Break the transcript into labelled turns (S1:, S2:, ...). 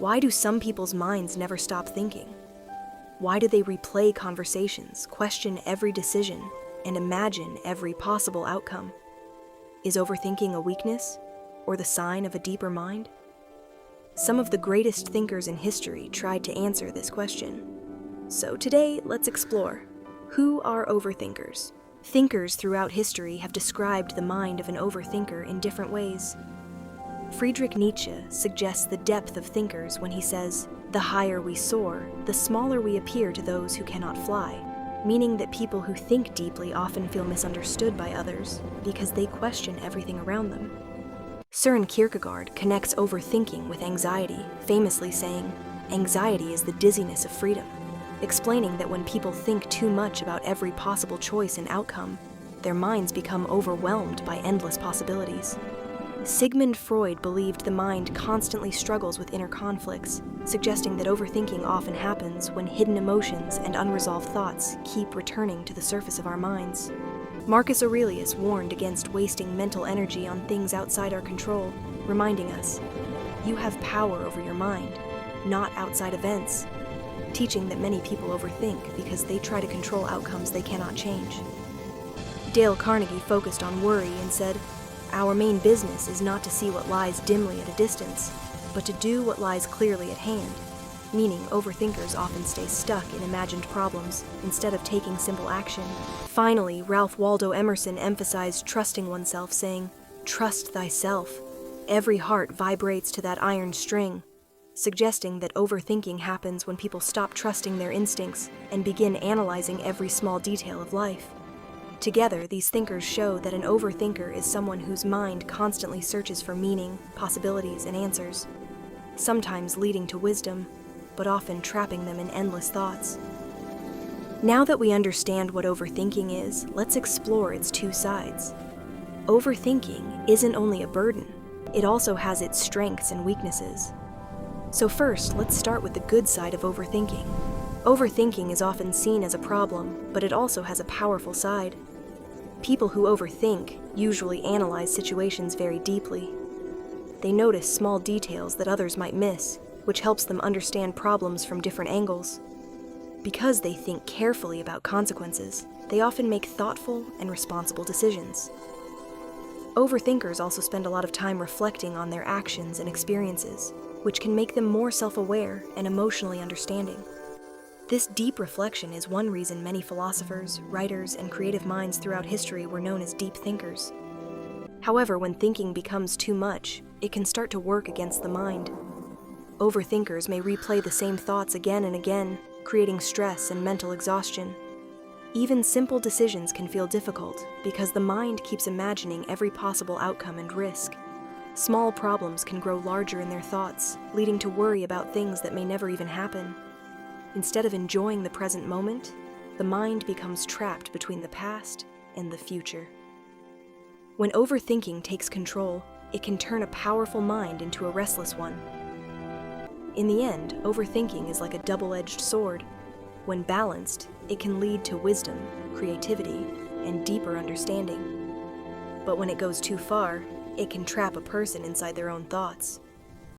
S1: Why do some people's minds never stop thinking? Why do they replay conversations, question every decision, and imagine every possible outcome? Is overthinking a weakness, or the sign of a deeper mind? Some of the greatest thinkers in history tried to answer this question. So today, let's explore. Who are overthinkers? Thinkers throughout history have described the mind of an overthinker in different ways. Friedrich Nietzsche suggests the depth of thinkers when he says, "The higher we soar, the smaller we appear to those who cannot fly," meaning that people who think deeply often feel misunderstood by others because they question everything around them. Søren Kierkegaard connects overthinking with anxiety, famously saying, "Anxiety is the dizziness of freedom," explaining that when people think too much about every possible choice and outcome, their minds become overwhelmed by endless possibilities. Sigmund Freud believed the mind constantly struggles with inner conflicts, suggesting that overthinking often happens when hidden emotions and unresolved thoughts keep returning to the surface of our minds. Marcus Aurelius warned against wasting mental energy on things outside our control, reminding us, "You have power over your mind, not outside events," teaching that many people overthink because they try to control outcomes they cannot change. Dale Carnegie focused on worry and said, "Our main business is not to see what lies dimly at a distance, but to do what lies clearly at hand," meaning overthinkers often stay stuck in imagined problems instead of taking simple action. Finally, Ralph Waldo Emerson emphasized trusting oneself, saying, "Trust thyself. Every heart vibrates to that iron string," suggesting that overthinking happens when people stop trusting their instincts and begin analyzing every small detail of life. Together, these thinkers show that an overthinker is someone whose mind constantly searches for meaning, possibilities, and answers, sometimes leading to wisdom, but often trapping them in endless thoughts. Now that we understand what overthinking is, let's explore its two sides. Overthinking isn't only a burden, it also has its strengths and weaknesses. So first, let's start with the good side of overthinking. Overthinking is often seen as a problem, but it also has a powerful side. People who overthink usually analyze situations very deeply. They notice small details that others might miss, which helps them understand problems from different angles. Because they think carefully about consequences, they often make thoughtful and responsible decisions. Overthinkers also spend a lot of time reflecting on their actions and experiences, which can make them more self-aware and emotionally understanding. This deep reflection is one reason many philosophers, writers, and creative minds throughout history were known as deep thinkers. However, when thinking becomes too much, it can start to work against the mind. Overthinkers may replay the same thoughts again and again, creating stress and mental exhaustion. Even simple decisions can feel difficult because the mind keeps imagining every possible outcome and risk. Small problems can grow larger in their thoughts, leading to worry about things that may never even happen. Instead of enjoying the present moment, the mind becomes trapped between the past and the future. When overthinking takes control, it can turn a powerful mind into a restless one. In the end, overthinking is like a double-edged sword. When balanced, it can lead to wisdom, creativity, and deeper understanding. But when it goes too far, it can trap a person inside their own thoughts.